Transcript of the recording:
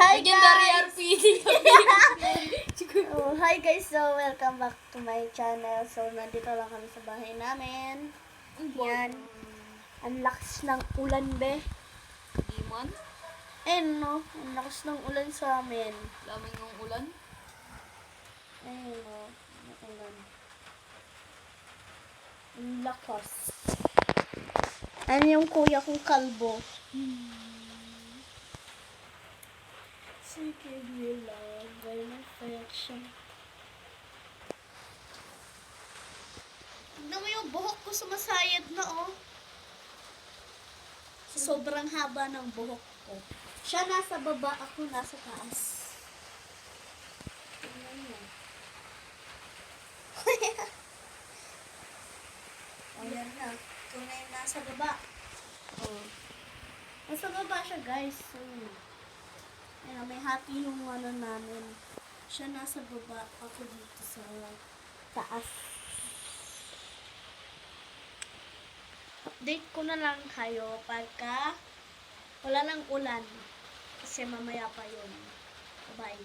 Hi Legendary guys! RPD. Oh, hi guys! So, welcome back to my channel. So, nandito lang kami sa bahay namin. Yan. Ang lakas ng ulan, be. Demon? No? Ang lakas ng ulan sa amin. Lamang ng ulan? Ayun, no? Ang ulan. Ang lakas. Ano yung kuya kong kalbo? Sige, lang. Gaya ng affection. Tignan mo yung buhok ko sumasayad na, oh. Sobrang haba ng buhok ko. Siya nasa baba, ako nasa taas. Tignan mo. Oh, yan na. Ito na yung nasa baba. Oh. Nasa baba siya, guys. So, ayan, may hati yung ano namin. Siya nasa baba, ako dito sa taas. Update ko na lang kayo pagka wala lang ulan. Kasi mamaya pa yun. Bye.